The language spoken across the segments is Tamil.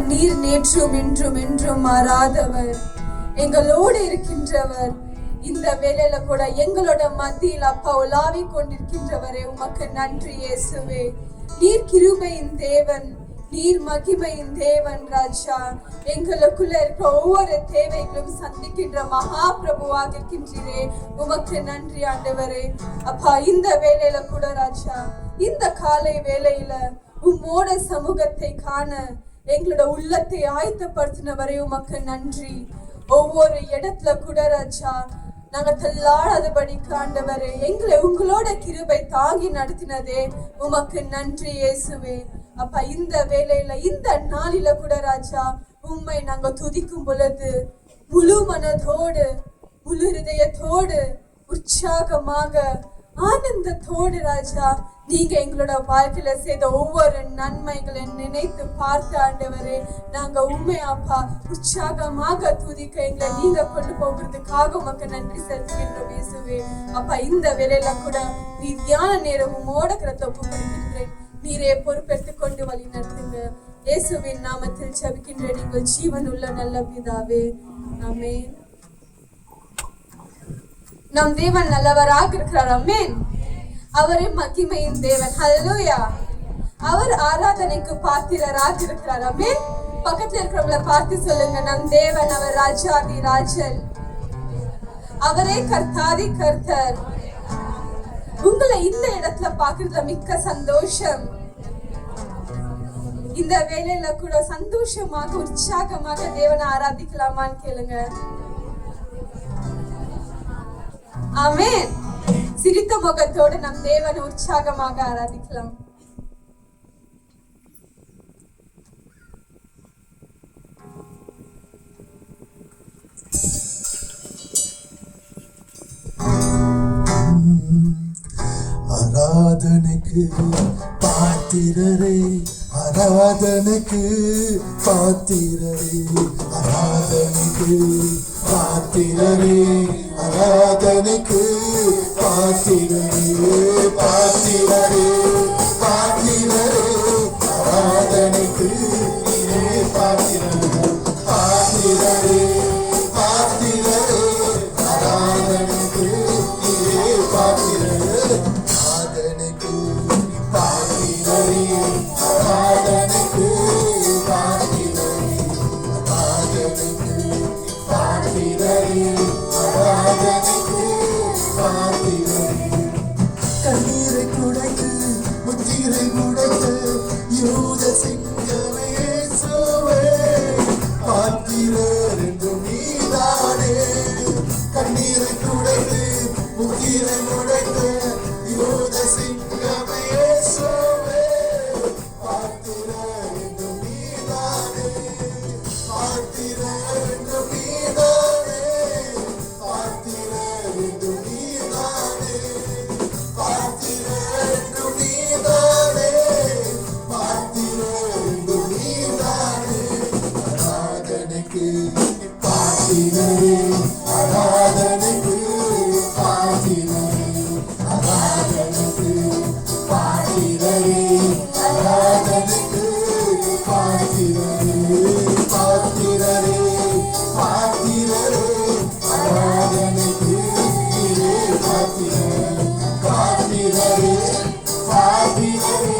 நீர் நேற்றும் இன்றும் என்றும் மாறாதவர், எங்களோடு இருக்கின்றவர். இந்த வேளையில கூட எங்களோட மத்தியில் அப்பா உலாவி கொண்டிருக்கின்றவரே, உமக்கு நன்றி இயேசுவே. நீர் கிருபையின் தேவன், நீர் மகிமையின் தேவன் ராஜா. எங்களுக்குள்ள இருக்கிற ஒவ்வொரு தேவைகளும் சந்திக்கின்ற மகா பிரபுவாக இருக்கின்றீரே, உமக்கு நன்றி ஆண்டவரே. அப்பா இந்த வேளையில கூட ராஜா, இந்த காலை வேளையில உம்மோட சமூகத்தை காண எங்களோட உள்ளத்தை ஆயத்தப்படுத்தினவரே உமக்கு நன்றி. ஒவ்வொரு இடத்துல கூட ராஜா நாங்க தள்ளாடாதபடி ஆண்டவரே எங்களை உங்களோட கிருபை தாங்கி நடத்தினதே உமக்கு நன்றி இயேசுவே. அப்பா இந்த வேளையில இந்த நாளில கூட ராஜா உம்மை நாங்க துதிக்கும் பொழுது முழு மனதோடு முழு இதயத்தோடு உற்சாகமாக ஆனந்தத்தோடு ராஜா நீங்க எங்களோட வாழ்க்கையில செய்த ஒவ்வொரு நன்மைகளை நினைத்து பார்த்து ஆண்டவரே நாங்க உண்மை அப்பா உற்சாகமாக துதிக்க எங்களை நீங்க கொண்டு போகிறதுக்காக உமக்கு நன்றி செலுத்துகின்றோம் இயேசுவே. அப்பா இந்த வேளையில கூட நீதியான நேரம் உம்மோட கரத்தை ஒப்புக்கொடுக்கின்றேன். நீரே பொறுப்பெடுத்துக் கொண்டு வழி நடத்துங்க. இயேசுவின் நாமத்தில் ஜெபிக்கின்றேன் எங்கள் ஜீவன் உள்ள நல்ல பிதாவே, ஆமென். நம் தேவன் நல்லவராக இருக்கிறார், ஆமென். அவரே மகிமையின் தேவன், ஹல்லேலூயா. அவர் ஆராதனைக்கு பாத்திரராக இருக்கிறார், ஆமென். பக்கத்துல இருக்கிறவங்களை பார்த்து சொல்லுங்க, நம் தேவன் அவர் ராஜாதி ராஜன், அவரே கர்த்தாதி கர்த்தர். உங்களை இந்த இடத்துல பாக்குறதுல மிக்க சந்தோஷம். இந்த வேளையில கூட சந்தோஷமாக உற்சாகமாக தேவனை ஆராதிக்கலாமான்னு கேளுங்க. ஆமென். சிரித்த முகத்தோடு நம் தேவனை உற்சாகமாக ஆராதிக்கலாம். ஆராதனைக்கு பாத்திரரே, ஆராதனைக்கு பாத்திரரே, ஆராதனைக்கு பாத்திரரே, ஆராதனைக்கு பாத்திரரே, பாத்திரரே, பாத்திரரே, ஆராதனைக்கு பாத்திரரே, பாத்திரரே, பாத்திரரே, ஆராதனைக்கு பாத்திரரே, ஆராதனைக்கு பாத்திரரே, ஆராதனைக்கு பாத்திரரே, ஆராதனைக்கு பாத்திரரே, ஆராதனைக்கு பாத்திரரே. கண்ணீரை குடைத்து முத்திரை முடைத்து யூத சிங்கமே இயேசுவே, பாத்திரர் என்றும் நீதானே. கண்ணீரை குடைத்து முத்திரை முடைத்து யூத சிங்கமே இயேசுவே, பாத்திரர் என்றும் நீதானே, பாத்திரர் என்றும் நீதானே, பாத்திரர் என்றும் நீதானே, பாத்திரர் என்றும் நீதானே, பாத்திரர் என்றும் நீதானே. ஆராதனைக்கு பாத்திரரே, ஆராதனைக்கு பாத்திரரே, ஆராதனைக்கு பாத்திரரே, ஆராதனைக்கு பாத்திரரே, பாத்திரரே, பாத்திரரே, ஆராதனைக்கு பாத்திரரே, பாத்திரரே, பாத்திரரே,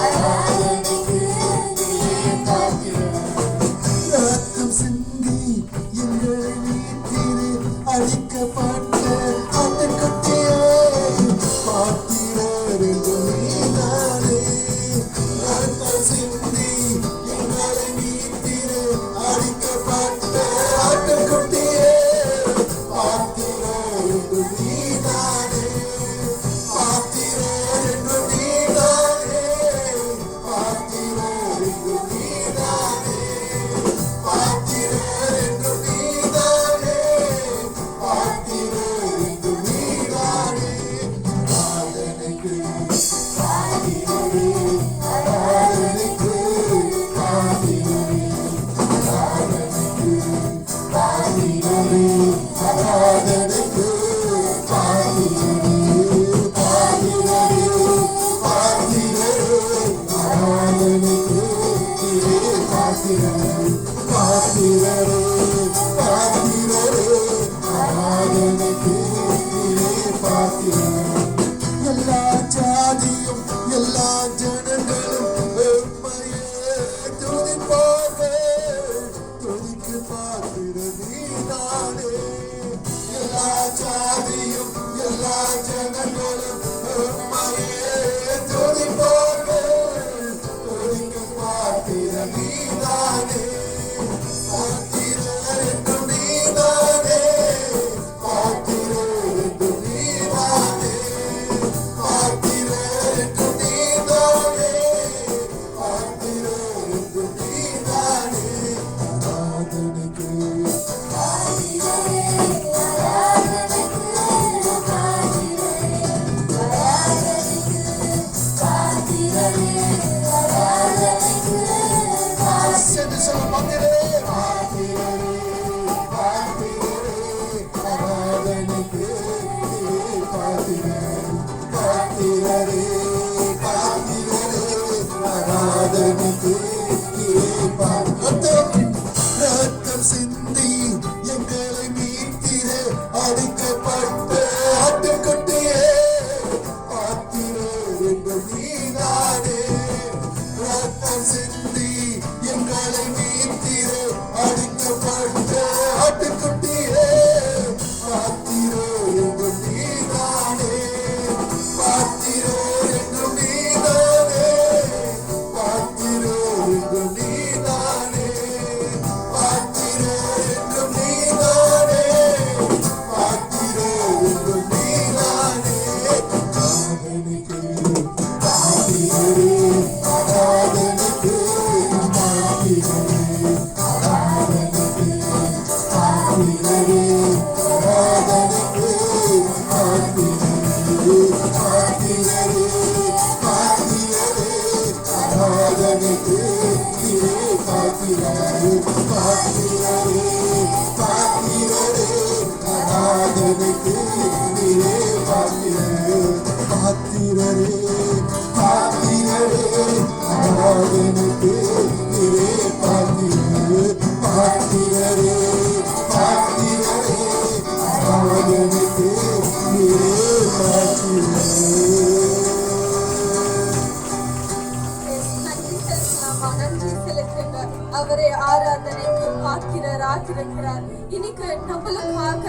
ஆராதனைக்கு பாத்திரரே. ரத்தம் சிந்தி எங்களை மீட்டிரு அழிக்கப்பட்ட ஆட்டுக்குட்டியே, பாத்திரர் என்றும் நீதானே. ரத்தம் சிந்தி எங்களை மீட்டிரு அழிக்கப்பட்ட ஆட்டுக்குட்டியே, பாத்திரர் என்றும் நீதானே, பாத்திரர் என்றும் நீதானே, பாத்திரர் என்றும் நீதானே, பாத்திரர் என்றும் நீதானே, பாத்திரர் காத்திருக்கிறார். இன்னைக்கு நம்மளுக்காக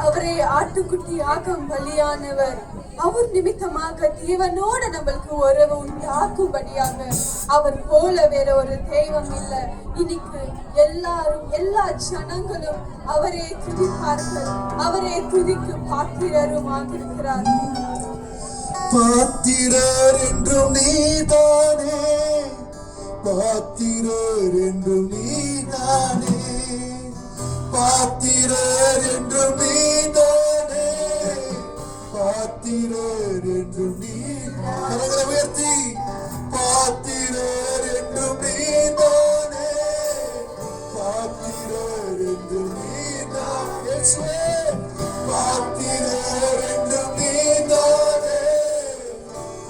அவரே ஆட்டுக்குட்டியாக பலியானவர். அவர் நிமித்தமாக தேவனோட நம்மளுக்கு உறவு உண்டாக்கும்படியாக அவர் போல வேற ஒரு தெய்வம் இல்லை. இன்னைக்கு எல்லாரும் எல்லா ஜனங்களும் அவரே துதிப்பார்கள். அவரே துதிக்கு பாத்திரருமாக இருக்கிறார். பாத்திரர் என்றும் நீதானே, பாத்திரர் என்றும் நீதானே, பாத்திரர் என்றும் நீதானே, பாத்திரர் என்றும் நீதானே. கரங்களை உயர்த்தி பாத்திரர் என்றும் நீதானே, பாத்திரர் என்றும் நீதானே, பாத்திரர் என்றும் நீதானே,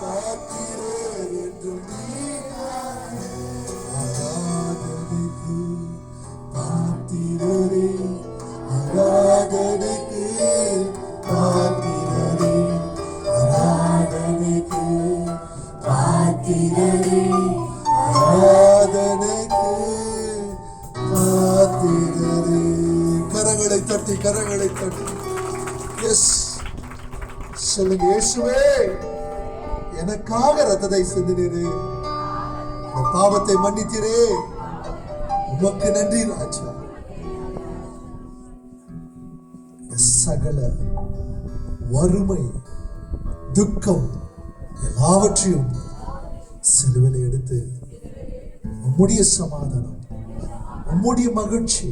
பாத்திரர் என்றும் நீதானே. ஆராதனைக்கு பாத்திரரே, ஆராதனைக்கு பாத்திரரே, ஆராதனைக்கு பாத்திரரே, ஆராதனைக்கு பாத்திரரே. கரங்களை தட்டி கரங்களை தட்டி எஸ் சொல்லுங்க. இயேசுவே, எனக்காக ரத்தத்தை சிந்தினீரே, இந்த பாவத்தை மன்னித்தீரே, உமக்கு நன்றி ராஜா. சகல வறுமை துக்கம் எல்லாவற்றையும் சிலுவையில் எடுத்து உம்முடைய சமாதானம், உம்முடைய மகிழ்ச்சி,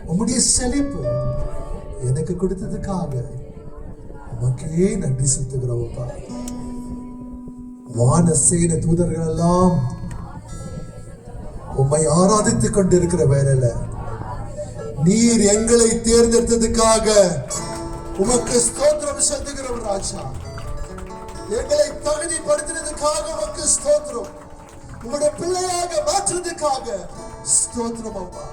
உம்முடைய செழிப்பு எனக்கு கொடுத்ததுக்காக உமக்கே நன்றி செலுத்துகிறோம்ப்பா. வானசேன தூதர்கள் எல்லாம் உம்மை ஆராதித்துக் கொண்டிருக்கிற வேளையில நீர் எங்களை தேர்ந்தெடுத்ததுக்காக உமக்கு ஸ்தோத்திரம் செலுத்துகிறோம் ராஜா. எங்களை தகுதிப்படுத்தினதுக்காக உமக்கு ஸ்தோத்திரம். உங்களுடைய பிள்ளையாக மாற்றுறதுக்காக ஸ்தோத்திரம் அப்பா.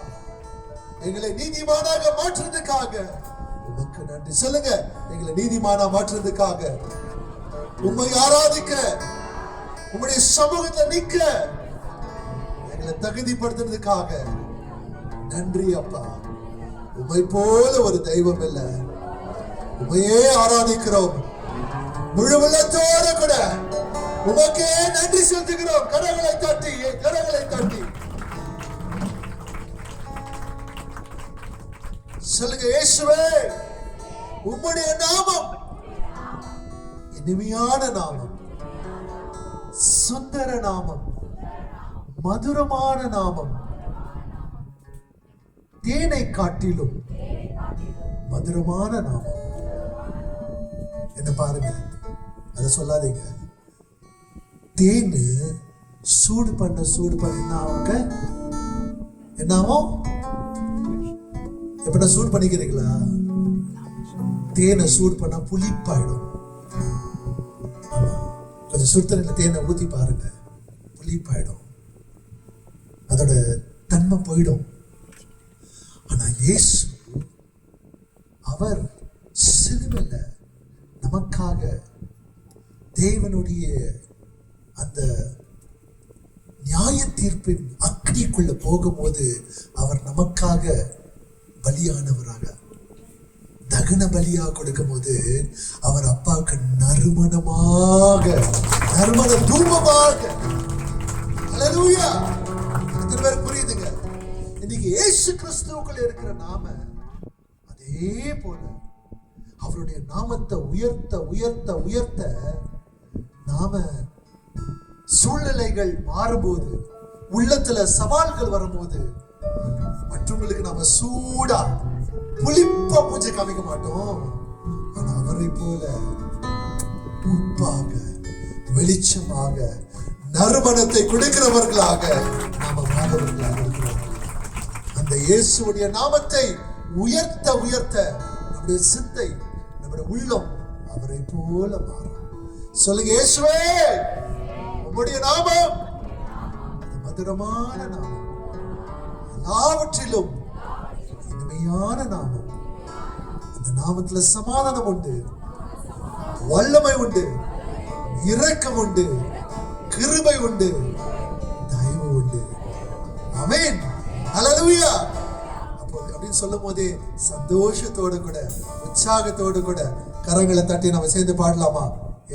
எங்களை நீதிமானாக மாற்றுறதுக்காக உமக்கு நன்றி. சொல்லுங்க, எங்களை நீதிமானா மாற்றுறதுக்காக, உம்மை ஆராதிக்க, உம்முடைய சமூகத்தை நிக்க எங்களை தகுதிப்படுத்துறதுக்காக நன்றி அப்பா. உம்மை போல ஒரு தெய்வம் இல்லை. உம்மையே ஆராதிக்கிறோம் முழு உள்ளத்தோட கூட. உமக்கே நன்றி செலுத்துகிறோம். கரங்களை தட்டி கரங்களை தட்டி சொல்லுங்க. இயேசுவே, உம்முடைய நாமம் இனிமையான நாமம், சுந்தர நாமம், மதுரமான நாமம், தேனை காட்டிலும் மதுரமான நாமம். என்ன பாருங்க, அத சொல்லாதீங்க. தேனு சூடு பண்ண என்ன ஆகும்? எப்ப சூடு பண்ணிக்கிறீங்களா? தேனை சூடு பண்ணா புளிப்பாயிடும். கொஞ்சம் சுடுதண்ணில தேனை ஊத்தி பாருங்க, புளிப்பாயிடும், அதோட தன்மை போயிடும். ஆனா இயேசு அவர் சிலுவையில நமக்காக தேவனுடைய அந்த நியாய தீர்ப்பின் அக்னிக்குள்ள போகும்போது அவர் நமக்காக பலியானவராக தகன பலியா கொடுக்கும் போது அவர் அப்பாவுக்கு நறுமண தூபமாக. ஹல்லேலூயா. எத்தனை பேர் புரியுதுங்க? இன்னைக்கு இயேசு கிறிஸ்துவுக்குள்ள இருக்கிற நாம அதே போல அவருடைய நாமத்தை உயர்த்த உயர்த்த உயர்த்த நாம சூழ்நிலைகள் மாறும்போது, உள்ளத்துல சவால்கள் வரும்போது மற்றவங்களுக்கு நாம சூடா புளிப்பா பூஜை காமிக்க மாட்டோம். ஆனா அவரை போல உப்பாக வெளிச்சமாக நறுமணத்தை கொடுக்கிறவர்களாக நாம மாணவர்களாக இருக்கிறோம். அந்த இயேசுடைய நாமத்தை உயர்த்த உயர்த்த நம்முடைய சிந்தை, நம்முடைய உள்ளம் அவரை போல மாறும். சொல்லுங்க, இயேசுவே, உம்முடைய நாமம் மதுரமான நாமம், எல்லாவற்றிலும் இனிமையான நாமம். அந்த நாமத்துல சமாதானம் உண்டு, வல்லமை உண்டு, இரக்கம் உண்டு, கிருபை உண்டு, தயவு உண்டு. ஆமென். ஹல்லேலூயா. அப்போ அப்படின்னு சொல்லும் போதே சந்தோஷத்தோடு கூட உற்சாகத்தோடு கூட கரங்களை தட்டி நம்ம சேர்ந்து பாடலாமா?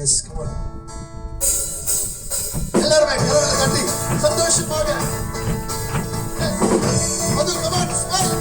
Yes, come on. எல்லாருமே கரங்களை தட்டி சந்தோஷமாக அது கமான் ஸ்மைல்.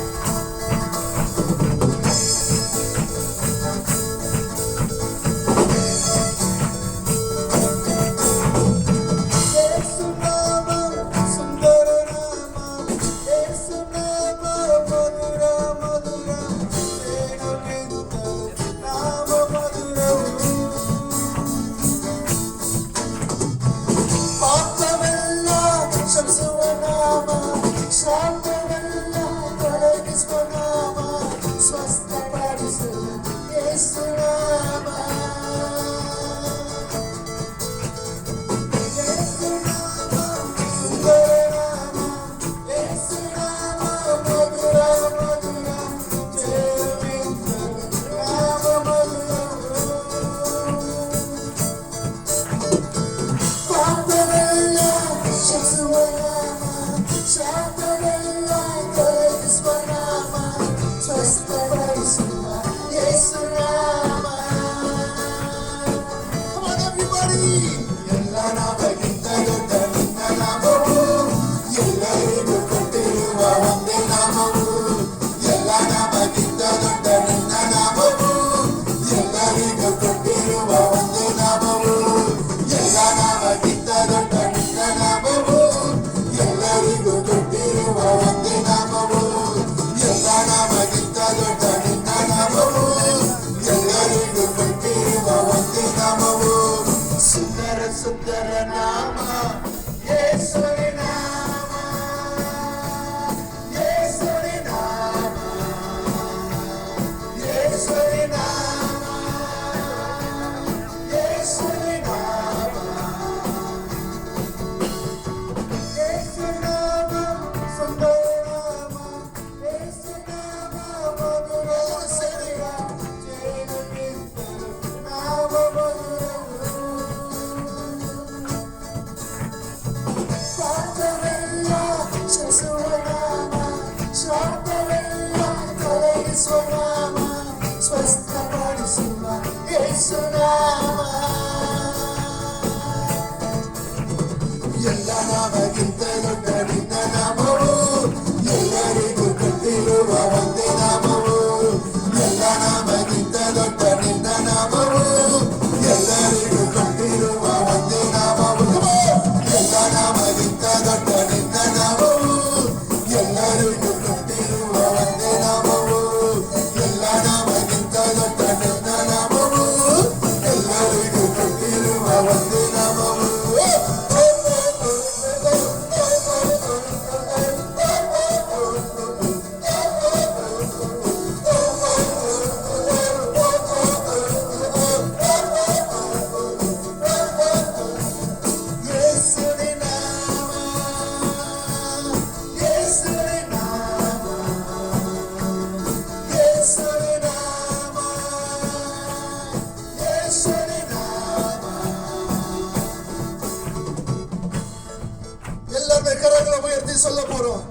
சொல்ல போறோம்.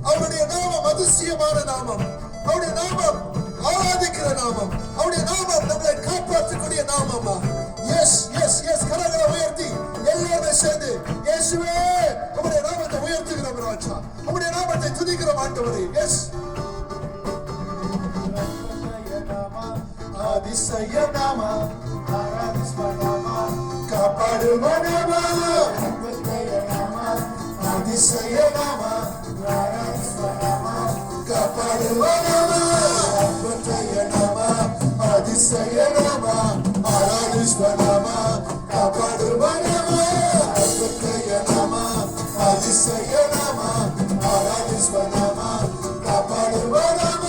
அவருடைய நாமம் அதிசயமான நாமம், அவருடைய நாமம் ஆராதிக்கிற நாமம், அவருடைய நாமம் நம்மளை காப்பாற்றக்கூடிய நாமமா. எஸ் எஸ் எஸ், கரங்களை உயர்த்தி எல்லாருமே சேர்ந்து இயேசுவே அவருடைய நாமத்தை உயர்த்துகிறோம் ராஜா, அவருடைய நாமத்தை துதிக்கிறோம் ஆண்டவரே. எஸ், அதிசய நாம, காப்பாடுவ நாம, அதிசய நாம, காப்பாடுவ நாம, அதிசய நாம, ஆராதிஸ்வ நாம, காப்பாடுவ நாம, அதிசய நாம, ஆராதிஸ்வ நாம, காப்பாடுவ நாம.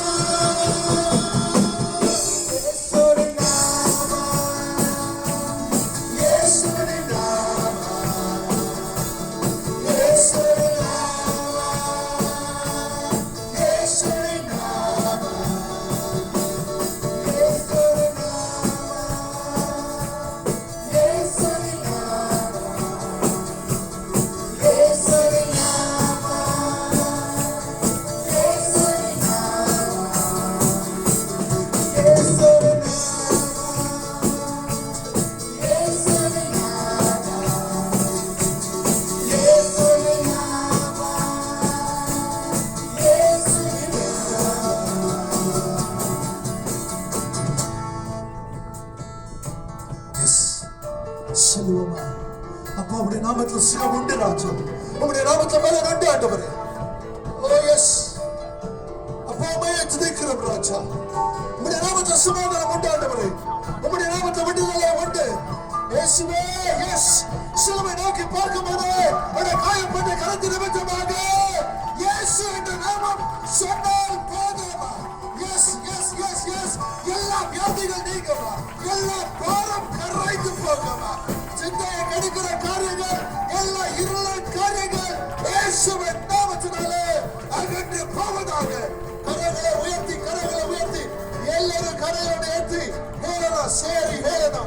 செல்வமா அப்பா உடைய நாமத்துல சுகம் உண்டு ராஜா, உடைய நாமத்துல பலன் உண்டு ஆண்டவரே. ஓ எஸ் அப்பா உம்மையே துதிக்கிறோம் ராஜா, உடைய நாமத்துல சுகமானம் உண்டு ஆண்டவரே, உடைய நாமத்துல விடுதலை உண்டு இயேசுவே. எஸ் சிலுவை நோக்கி பார்க்கும்போது உடைய காயப்பட்ட கரத்தின் நிமித்தமாக இயேசு என்ற நாமம் சொன்னால் போதுமா. எஸ் எஸ் எஸ் எஸ் எல்லா வியாதிகள் நீங்கமா, எல்லா பாரம் கரைந்து போகமா, சிந்தையை கெடுக்கிற காரியங்கள், எல்லா இருள காரியங்கள் இயேசுவின் நாமத்தினாலே அகன்று போவதாக. கரங்களை உயர்த்தி எல்லாரும் கரையோடு ஏற்றி ஹேளனா சேரி ஹேளனா.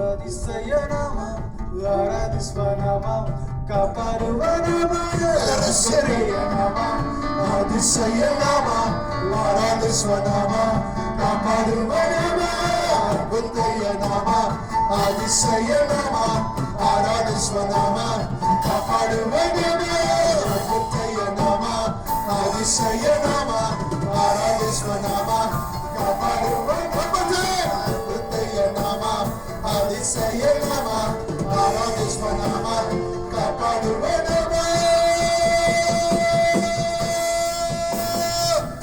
அதிசயநாமம் ஆராதிஸ்வநாமம் காப்பாடுவநாமம் அதிசயநாமம் அதிசயநாமம் ஆராதிஸ்வநாமம் காப்பாடுவநாமம் புத்தயநாமம் அதிசயநாமம் ஆராதிஸ்வநாமம் காப்பாடுவநாமம் புத்தயநாமம் அதிசயநாமம் ஆராதிஸ்வநாமம் காப்பாடுவநாமம் புத்தயநாமம் அதிசயநாமம் ஆராதிஸ்வநாமம் காப்பாடுவநாமம்.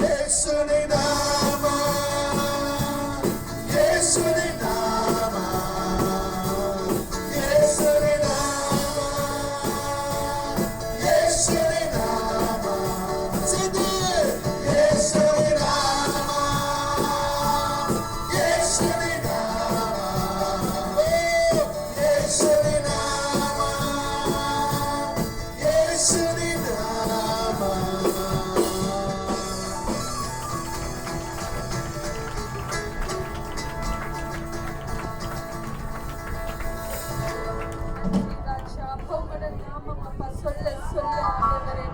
இயேசுவின் நாமம், இயேசுவின் நாமம், இயேசுவின் நாமம், இயேசுவின் நாமம். சிந்தி இயேசுவின் நாமம், இயேசுவின் நாமம், இயேசுவின் நாமம், இயேசுவின் நாமம். ராஜா, உங்களோட நாமம் அப்பா சொல்ல சொல்ல ஆண்டவரே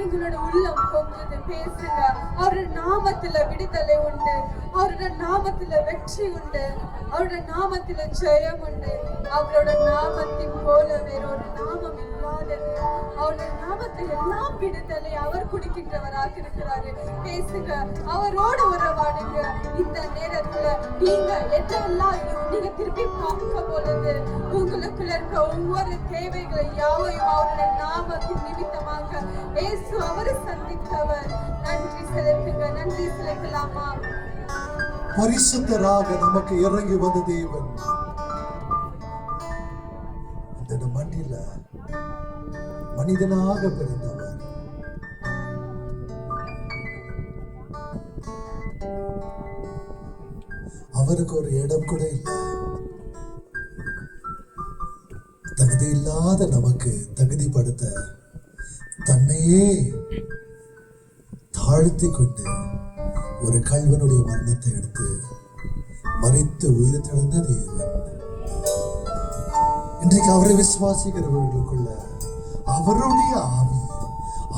எங்களோட உள்ளம் பொங்குது. பேசுங்க. அவரோட நாமத்துல விடுதலை உண்டு, அவரோட நாமத்துல வெற்றி உண்டு, அவரோட நாமத்துல ஜெயம் உண்டு. அவரோட நாமத்தின் போல வேறொரு நாமம் இல்லாதது. அவரோட நாமத்தில் எல்லாம் விடுதலை அவர் குடிக்கின்றவராக இருக்கிறாரு. பேசுங்க, அவரோடு உறவாடுங்க. இந்த நேரத்துல நீங்க எதெல்லாம் நீங்க திருப்பி பார்க்க பொழுது உங்களுக்குள்ள இருக்க ஒவ்வொரு தேவைகளை யாவையும் அவருடைய நாமத்தின் நிமித்தமாக இயேசு அவரை சந்தித்தவர். நன்றி செலுத்துங்க, நன்றி செலுத்தலாமா? பரிசுத்தராக நமக்கு இறங்கி வந்த தேவன் இந்த மண்ணில மனிதனாக பிறந்தவர். அவருக்கு ஒரு இடம் கூட இல்லை. தகுதி இல்லாத நமக்கு தகுதிப்படுத்த தன்னையே தாழ்த்தி கொண்டு ஒரு கல்வனுடைய மரணத்தை எடுத்து மரித்து உயிர் திறந்த தேவன் இன்றைக்கு அவரை விசுவாசிக்கிறவர்களுக்குள்ள அவருடைய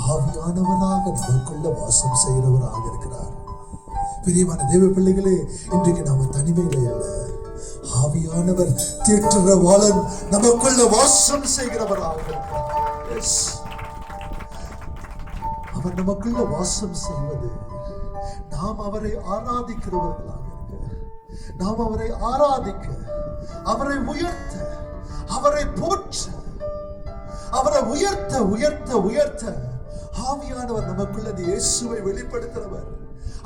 ஆவியானவனாக நமக்குள்ள வாசம் செய்கிறவராக இருக்கிறார். பிரியமான தேவ பிள்ளைகளே, இன்றைக்கு நாம தனிமையில அல்ல, ஆவியானவர் தேற்றவாளன் நமக்குள்ள வாசம் செய்கிறவராக இருக்கிறார். அவர் நமக்குள்ள வாசம் செய்வது நாம் அவரை ஆராதிக்கிறவர்களாக இருக்க, நாம் அவரை ஆராதிக்க, அவரை உயர்த்த, அவரை போற்ற, அவரை உயர்த்த உயர்த்த உயர்த்த ஆவியானவர் நமக்குள்ள இயேசுவை வெளிப்படுத்துறவர்,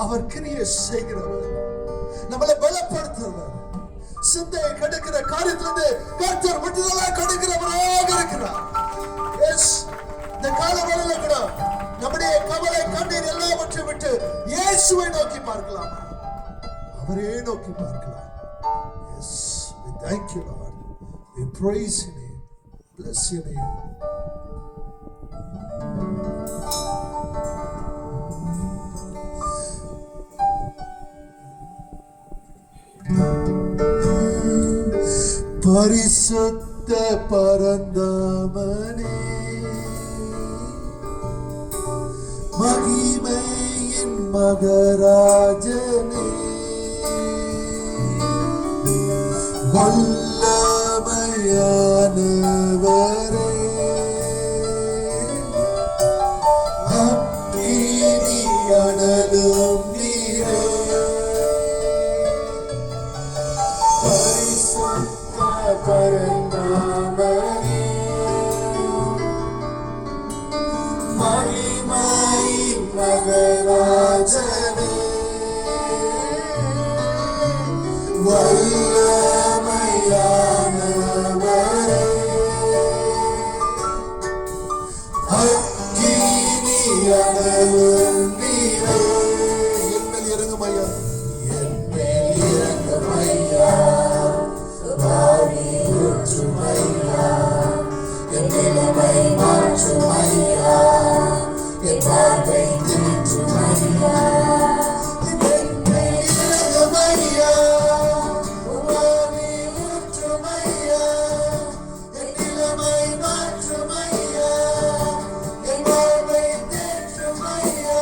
அவர் கிரியை செய்கிறவர், நம்மளை பலப்படுத்துறவர், சிந்தையை கெடுக்கிற காரியத்திலிருந்து கர்த்தர் விடுதலை கொடுக்கிறவராக இருக்கிறார். இந்த காலவரையில கூட நம்முடைய கவலை கண்ணீர் எல்லாவற்றையும் விட்டு இயேசுவை நோக்கி பார்க்கலாம், அவரே நோக்கி பார்க்கலாம். Yes, we thank you, Lord. We praise your name. Bless your name. பரிசுத்த பரந்தாமனே, மகிமையின் மகராஜனே, வல்லமையானவரே, அக்கினியானவரே, அணையாதவும் நீரே. என் மேல் இறங்கும் ஐயா, என் மேல் இறங்கும் ஐயா, சுபாவி ஊற்றும் ஐயா, என் நிலைமை மாற்றும் ஐயா, என் வாழ்வை தீற்றும் ஐயா. என் மேல் இறங்கும் ஐயா, சுபாவி ஊற்றும் ஐயா, என் நிலைமை மாற்றும் ஐயா, என் வாழ்வை தீற்றும் ஐயா.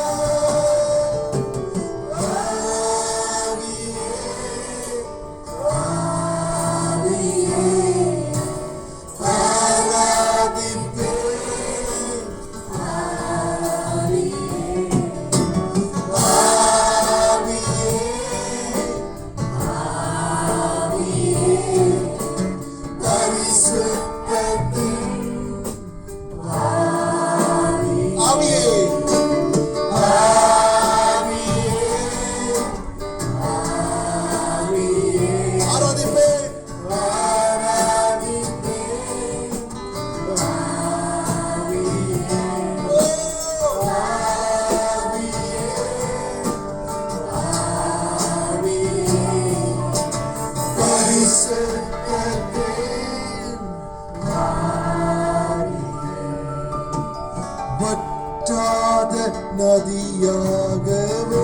வற்றாத நதியாகவே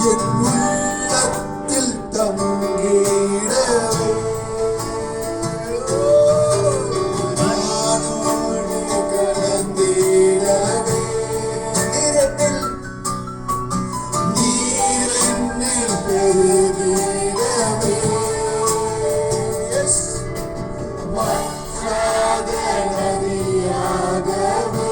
என் உள்ளத்தில் தங்கிடவே நானோடு கலந்திடவே நீரென்னில் பெருகிடவே வற்றாத நதியாகவே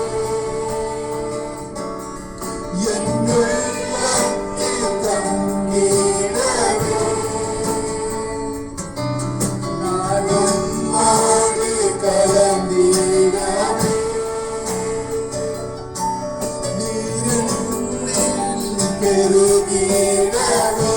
என் உள்ளத்தில் தங்கிடவே நான் உம்மோடு கலந்திடவே நீரென்னில் பெருகிடவே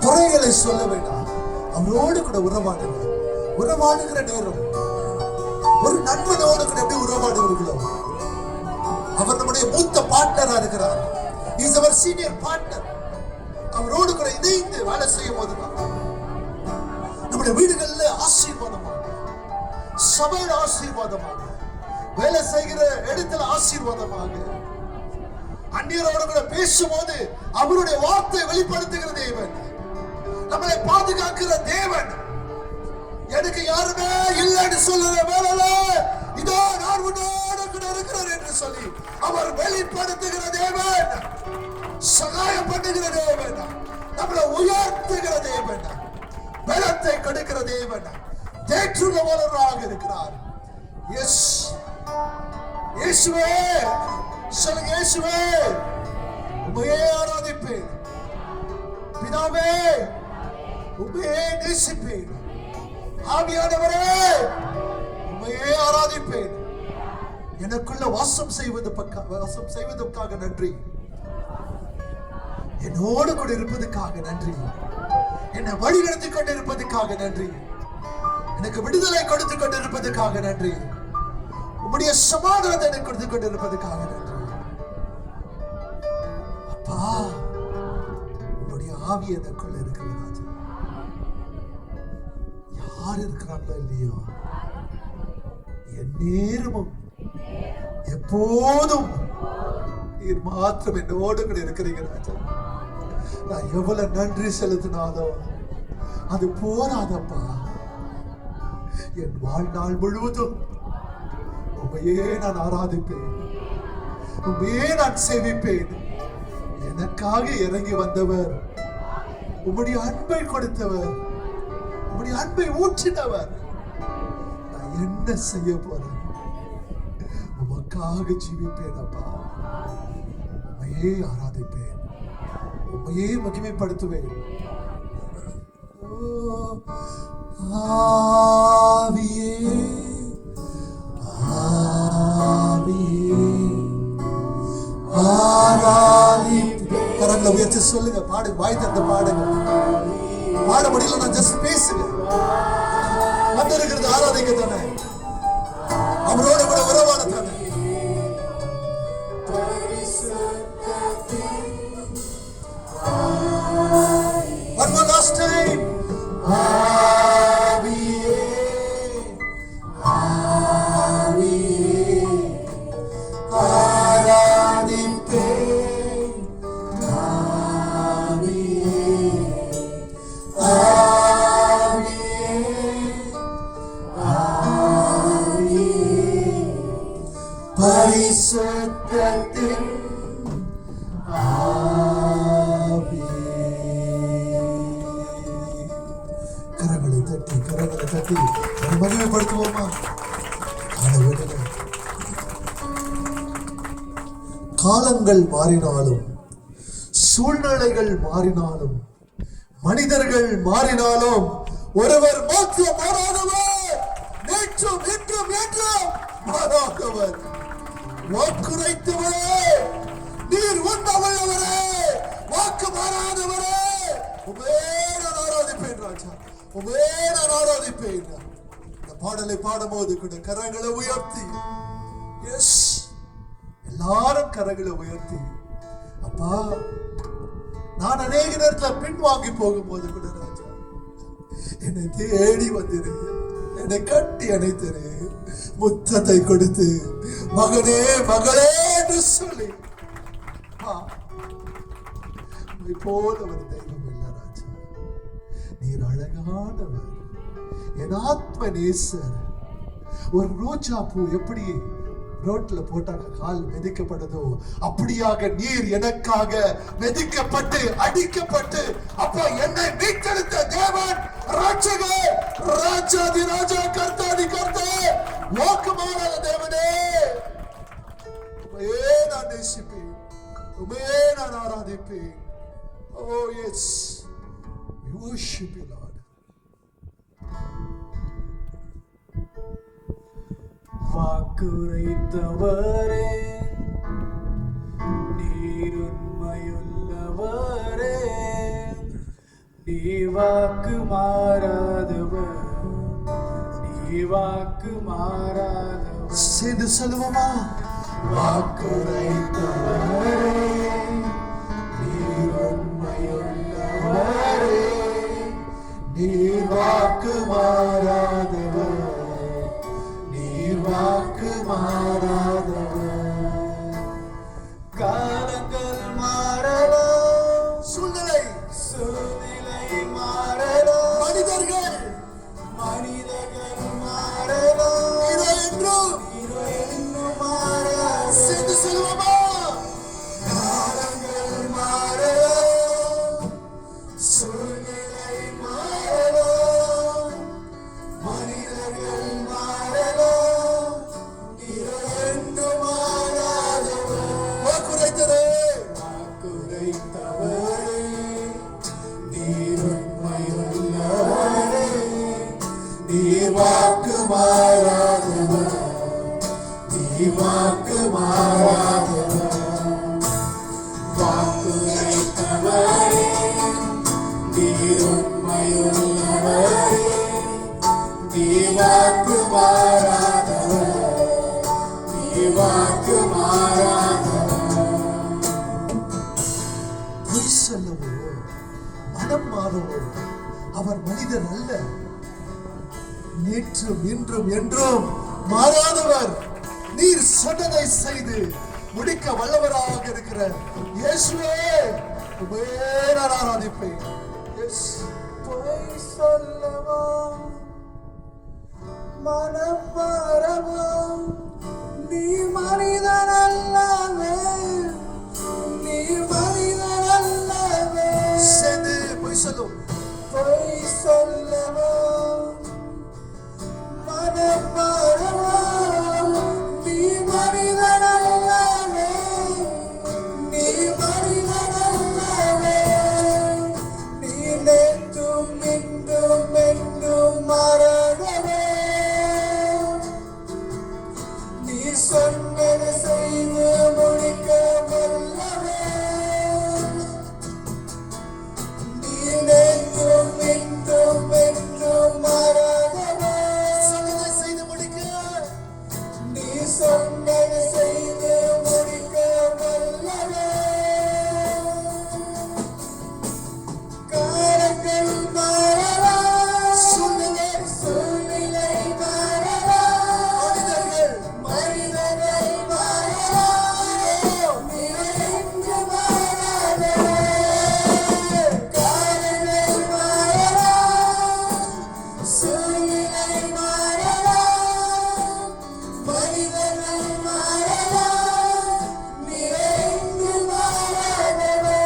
குறைகளை சொல்ல வேண்டாம், அவரோடு கூட உறவாடுங்க. உறவாடுகிற நேரம் ஒரு நண்பனோடு கூட எப்படி உறவாடுவீர்களோ அவர் நம்முடைய மூத்த பார்ட்னரா இருக்கிறார். இஸ் அவர் சீனியர் பார்ட்னர். அவரோடு கூட இணைந்து வேலை செய்யும் போதுதான் நம்முடைய வீடுகள்ல ஆசீர்வாதமாக, சபையில் ஆசீர்வாதமாக, வேலை செய்கிற இடத்துல ஆசீர்வாதமாக, அந்நியரோடு கூட பேசும்போது அவருடைய வார்த்தை வெளிப்படுத்துகிற தேவன், நம்மளை பாதுகாக்கிற தேவன். எனக்கு யாருமே இல்லைன்னு சொல்லுற வேலையில இதோ நான் உன்னோடு கூட இருக்கிறேன் என்று சொல்லி அவர் வெளிப்படுத்துகிற தேவன், சகாயம் பண்ணுகிற தேவன், நம்மளை உயர்த்துகிற தேவன், பலத்தை கொடுக்கிற தேவன், தேற்றுள்ளவராக இருக்கிறார். எஸ் இயேசுவே, சொல்லுங்க இயேசுவே, உம்மையே ஆராதிப்பேன் பிதாவே, உம்மையே நேசிப்பேன் ஆவியானவரே, உம்மையே ஆராதிப்பேன். எனக்குள்ள வாசம் செய்வதற்காக நன்றி, என்னோடு கூட இருப்பதற்காக நன்றி, என்னை வழி நடத்தி கொண்டிருப்பதற்காக நன்றி, எனக்கு விடுதலை கொடுத்து கொண்டிருப்பதற்காக நன்றி, உம்முடைய சமாதானத்தை எனக்கு கொடுத்து கொண்டிருப்பதற்காக நன்றி. அப்பா, உம்முடைய ஆவி எனக்குள்ள இருக்கிறது. யார் இருக்கிறாங்களோ இல்லையோ, என் நேரமும் எப்போதும் நீர் மாத்திரம் என்னோடு கூட இருக்கிறீங்க ராஜா. நான் எவ்வளவு நன்றி செலுத்தினாலும் அது போராதப்பா. என் வாழ்நாள் முழுவதும் உம்மையே நான் ஆராதிப்பேன், உம்மையே நான் சேவிப்பேன். எனக்காக இறங்கி வந்தவர், உம்முடைய அன்பை கொடுத்தவர், உம்முடைய அன்பை ஊற்றினவர். நான் என்ன செய்ய போறேன்? உமக்காக ஜீவிப்பேன் அப்பா. உம்மையே ஆராதிப்பேன், உம்மையே மகிமைப்படுத்துவேன். ஆவியே ஆவியே ஆராதிப்பேன். கரங்களை உயர்த்தி சொல்லுங்க, பாடு, வாய் திறந்து பாடுங்க. பாட முடியல, நான் ஜஸ்ட் பேசுங்க. வந்திருக்கிறது ஆராதிக்க தானே, அவரோட கூட உறவாட தானே. One more last time. ஆவியே ஆவியே ஆராதிப்பேன், ஆவியே ஆவியே ஆவியே பரிசுத்தத்தின் கரங்களை தட்டி மகிமைப்படுத்துவோமா? காலங்கள் மாறினாலும், சூழ்நிலைகள் மாறினாலும், மனிதர்கள் மாறினாலும், ஒருவர் மாற்றம் மாறாதவர், நேற்றும் இன்றும் என்றும் மாறாதவர். வாக்குரைத்தவரே, நீர் உண்மையுள்ளவரே, வாக்கு மாறாதவரே, உம்மையே நான் ஆராதிப்பேன் ராஜா, உம்மையே நான் ஆராதிப்பேன். இந்த பாடலை பாடும்போது கூட கரங்களை உயர்த்தி, எஸ், எல்லாரும் கரங்களை உயர்த்தி, அப்பா, நான் அநேக நேரத்தில் பின்வாங்கி போகும்போது கூட ராஜா என்னை தேடி வந்திரு, என்னை கட்டி அணைத்திரு, முத்தத்தை கொடுத்து மகனே மகளே என்று சொல்லி, போல ஒரு தெய்வம் இல்ல ராஜா. நீர் அழகானவர், என் ஆத்ம நேசர். ஒரு ரோஜா பூ எப்படி ரோட்ல போட்டாங்க கால் மெதிக்கப்படுதோ, அப்படியாக நீர் எனக்காக மெதிக்கப்பட்டு அடிக்கப்பட்டு, அப்பா என்னை மீட்டெடுத்த தேவன், ராட்சகர், ராஜாதி ராஜா, கர்த்தாதி கர்த்தா, வாக்குமாறாத தேவனே, உம்மையே நான் நேசிப்பேன், உம்மையே நான் ஆராதிப்பேன். Oh yes, we worship you Lord. வாக்குரைத்தவரே, நீர் உண்மையுள்ளவரே, நீ வாக்கு மாறாதவர், நீ வாக்கு மாறாதவர். சேர்ந்து சொல்லுவோமா? வாக்குரைத்தவரே, நீர் வாக்கு மாறாதவர், நீர் வாக்கு மாறாதவர். காலங்கள் மாறலாம், சூழ்நிலை சூழ்நிலை மாறலாம், மனிதர்கள் மனிதர்கள் மாறலாம், இதோ என்றும் இன்னும் மாறலாம். சேர்ந்து செல்வோமா? காலங்கள் மாறலாம், சூழ்நிலை மாறலாம், மனிதர்கள் மாறலாம், இரண்டு மாறாதவர். வாக்குரைத்தரே வாக்குரைத்தவரே, நீர் உண்மையுள்ளவரே, நீர் வாக்கு மாறாதவர், நீர் வாக்கு மாறாதவர். வாக்குரைத்தவரே, நீர் உண்மையுள்ளவரே, நீர் வாக்கு மாறாதவர், நீர் வாக்கு மாறாதவர். பொய் சொல்லவோ மனம் மாறவோ அவர் மனிதர் அல்ல. நேற்றும் இன்றும் என்றும் மாறாதவர். நீர் சொன்னதை செய்து முடிக்க வல்லவராக இருக்கிற இயேசுவே, உம்மை நான் ஆராதிப்பேன். எஸ். பொய் சொல்லவோ மனம் மாறவோ நீ மனிதன் அல்லவே, நீ மனிதன் அல்லவே. சேர்ந்து பொய் சொல்லும். பொய் சொல்லவோ மனம் மாறவோ நீ மனிதன் அல்லவே, நீ மனிதன் அல்லவே. நீ நேற்றும் இன்றும் என்றும் மாறாதவே, நீ சொன்னதை செய்து முடிக்க வல்லவே. நீ நேற்றும் இன்றும் என்றும் மாறாதவே, சொன்னதை செய்து முடிக்க நீ சொன்னதை செய்து முடிக்க வல்லவே. காலங்கள் மாறலாம், சூழ்நிலை மாறலாம், மனிதர்கள் மாறலாம், நிறைந்து மாறாதவே. காலங்கள் மாறலாம், சூழ்நிலை மாறலாம், மனிதர்கள் மாறலாம், நிறைந்து மாறாதவே.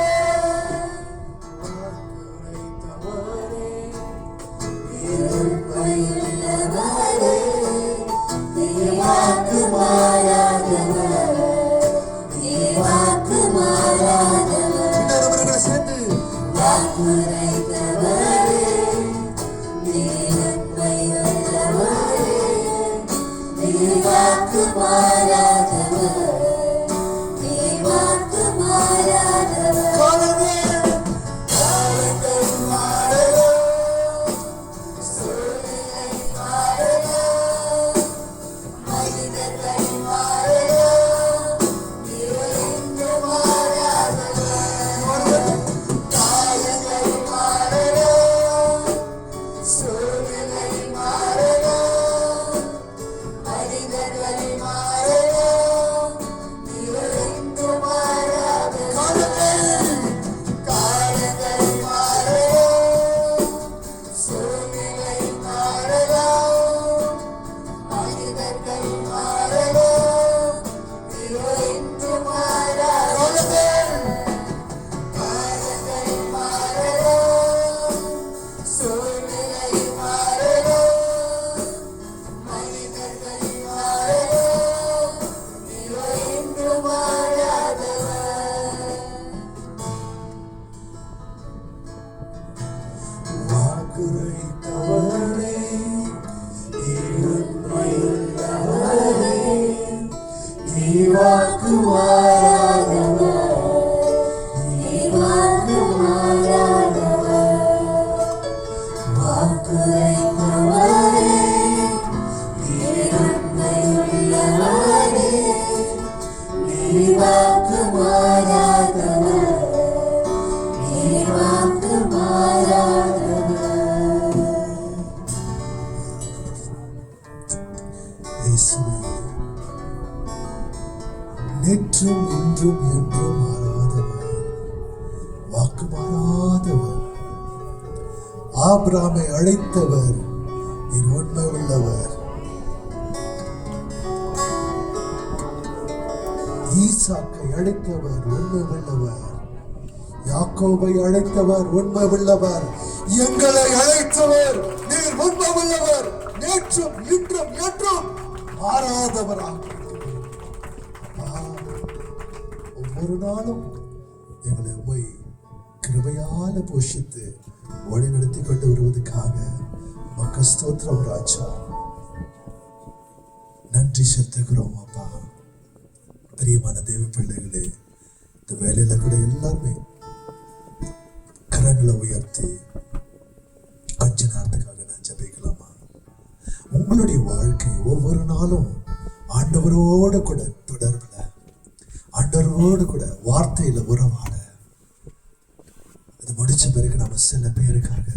வாக்குரைத்தவரே, இருப்பையுள்ளவரே, நீர் வாக்கு மாறாதவர், நீர் வாக்கு மாறாதவர். இன்னொருவர்களை சேர்ந்து வாக்குரைத்தவரே, நீர் உண்மையுள்ளவரே, நீர் வாக்கு மாறாதவர், நீர் வாக்கு மாறாதவர். காலங்கள் மாறலாம், சூழ்நிலை மாறலாம், மனிதர்கள் மாறலாம், நிறைந்து மாறாதவர். காலங்கள் மாறலாம், சூழ்நிலை மாறலாம், மனிதர்கள் மாறலாம், நிறைந்து மாறாதவர். காலங்கள் மாறலாம், சூழ்நிலை மாறலாம், மனிதர்கள் மாறலாம், நிறைந்து மாறாதவர். காலங்கள் மாறலாம், சூழ்நிலை மாறலாம், மனிதர்கள் மாறலாம், நிறைந்து மாறாதவர். வாக்குரைத்தவரே, உண்மையுள்ளவரே, நீர் வாக்கு மாறாதவர், நீர் வாக்கு மாறாதவர். வாக்குரைத்தவரே, நீர் உண்மையுள்ளவரே, நீர் வாக்கு மாறாதவர், நீர் வாக்கு மாறாதவர். நேற்றும் இன்றும் என்றும் மாறாதவர், வாக்கு மாறாதவர். ஆபிரகாமை அழைத்தவர், நீர் உண்மை உள்ளவர். ஈசாக்கை அழைத்தவர், உண்மை உள்ளவர். யாக்கோபை அழைத்தவர், உண்மை உள்ளவர். எங்களை அழைத்தவர், நீர் உண்மை உள்ளவர். நேற்றும் இன்றும் என்றும் மாறாதவராக ஒவ்வொரு நாளும் எங்களை உம்மை கிருபையால போஷித்து வழி நடத்தி கொண்டு வருவதற்காக உமக்கு ஸ்தோத்திரம் ராஜா. நன்றி செலுத்துகிறோம் அப்பா. பிரியமான தேவ பிள்ளைகளே, இந்த வேலையில கூட எல்லாருமே கரங்களை உயர்த்தி கொஞ்ச நேரத்துக்காக நான் ஜெபிக்கலாமா? உங்களுடைய வாழ்க்கை ஒவ்வொரு நாளும் ஆண்டவரோடு கூட தொடர்புல, ஆண்டவரோடு கூட வார்த்தையில உறவாட, அது முடிச்ச பிறகு நம்ம சில பேருக்காக